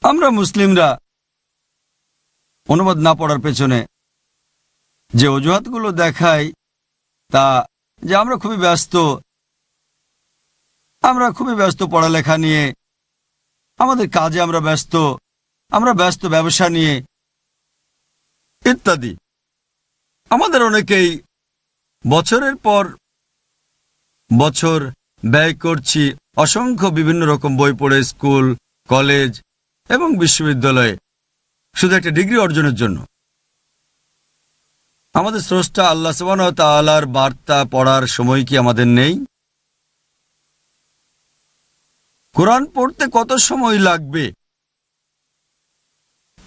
আমরা মুসলিমরা অনুবাদ না পড়ার পেছনে যে অজুহাতগুলো দেখাই তা যে আমরা খুবই ব্যস্ত পড়ালেখা নিয়ে, আমাদের কাজে আমরা ব্যস্ত ব্যবসা নিয়ে ইত্যাদি। আমাদের অনেকেই বছরের পর বছর ব্যয় করছি অসংখ্য বিভিন্ন রকম বই পড়ে, স্কুল, কলেজ এবং বিশ্ববিদ্যালয়ে, শুধু একটা ডিগ্রি অর্জনের জন্য। আমাদের স্রষ্টা আল্লাহ সুবহানাহু ওয়া তাআলার বার্তা পড়ার সময় কি আমাদের নেই? কোরআন পড়তে কত সময় লাগবে?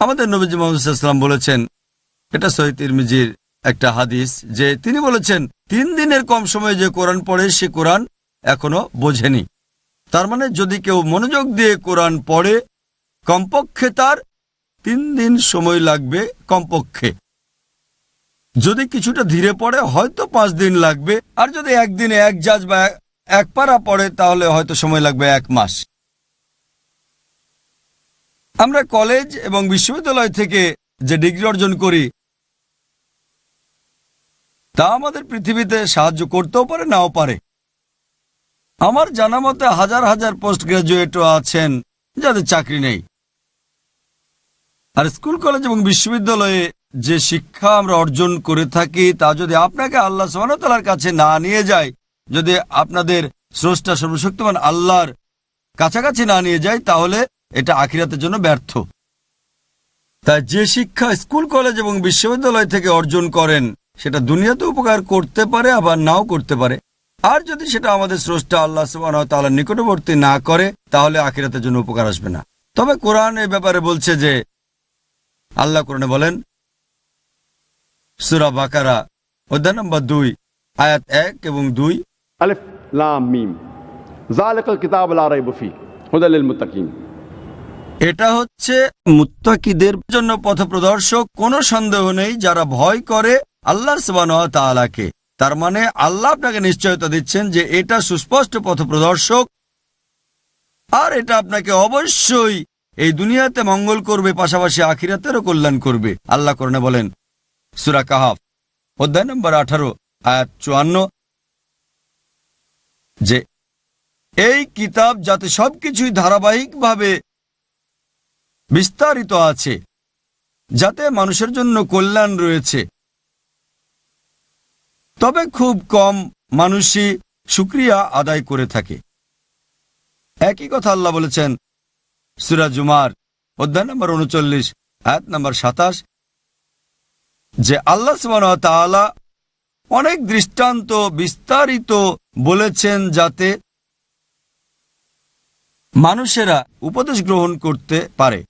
আমাদের নবীজি মুহাম্মদ সাল্লাল্লাহু আলাইহি ওয়াসাল্লাম বলেছেন, এটা সহিহ তিরমিজির একটা হাদিস, যে তিনি বলেছেন 3 দিনের কম সময়ে যে কোরআন পড়ে সে কোরআন এখনো বোঝেনি। তার মানে যদি কেউ মনোযোগ দিয়ে কোরআন পড়ে কমপক্ষে তার 3 দিন সময় লাগবে কমপক্ষে। যদি কিছুটা ধীরে পড়ে হয়তো 5 দিন লাগবে, আর যদি একদিনে 1 জাজ বা 1 পারা পড়ে তাহলে হয়তো সময় লাগবে 1 মাস। আমরা কলেজ এবং বিশ্ববিদ্যালয় থেকে যে ডিগ্রি অর্জন করি তা আমাদের পৃথিবীতে সাহায্য করতেও পারে, নাও পারে। আমার জানা মতে হাজার হাজার পোস্ট গ্রাজুয়েটও আছেন যাদের চাকরি নেই। আর স্কুল, কলেজ এবং বিশ্ববিদ্যালয়ে যে শিক্ষা আমরা অর্জন করে থাকি তা যদি আপনাকে আল্লাহ সুবহানাহু ওয়া তাআলার কাছে না নিয়ে যায়, যদি আপনাদের স্রষ্টা সর্বশক্তিমান আল্লাহর কাছাকাছি না নিয়ে যায়, তাহলে এটা আখিরাতের জন্য ব্যর্থ। তাই যে শিক্ষা স্কুল, কলেজ এবং বিশ্ববিদ্যালয় থেকে অর্জন করেন সেটা দুনিয়াতে উপকার করতে পারে, আবার নাও করতে পারে। আর যদি সেটা আমাদের স্রষ্টা আল্লাহ সুবহানাহু ওয়া তাআলার নিকটবর্তী না করে তাহলে আখিরাতের জন্য উপকার আসবে না। তবে কোরআন এই ব্যাপারে বলছে যে, আল্লাহ কোরআনে বলেন, সূরা বাকারা অধ্যায় নম্বর 2 আয়াত 1 এবং 2, আলিফ লাম মিম যালিকাল কিতাবু লা রাইবা ফীহি হুদাল লিল মুত্তাকিন। এটা হচ্ছে মুত্তাকিদের জন্য পথপ্রদর্শক, কোনো সন্দেহ নেই যারা ভয় করে আল্লাহ সুবহানাহু ওয়া তাআলাকে। তার মানে আল্লাহ আপনাকে নিশ্চয়তা দিচ্ছেন যে এটা সুস্পষ্ট পথপ্রদর্শক, আর এটা আপনাকে অবশ্যই এই দুনিয়াতে মঙ্গল করবে, পাশাপাশি আখিরাতেরও কল্যাণ করবে। আল্লাহ কোরআনে বলেন, সূরা কাহাফ অধ্যায় নম্বর 18 আয়াত 54, যে এই কিতাব যাতে সবকিছুই ধারাবাহিকভাবে বিস্তারিত আছে, যাতে মানুষের জন্য কল্যাণ রয়েছে। তবে খুব কম মানুষই শুকরিয়া আদায় করে থাকে। একই কথা আল্লাহ বলেছেন সূরা জুমার অধ্যায় নম্বর 39 আয়াত নম্বর 27, যে আল্লাহ সুবহানাহু ওয়া তাআলা অনেক দৃষ্টান্ত বিস্তারিত বলেছেন যাতে মানুষেরা উপদেশ গ্রহণ করতে পারে।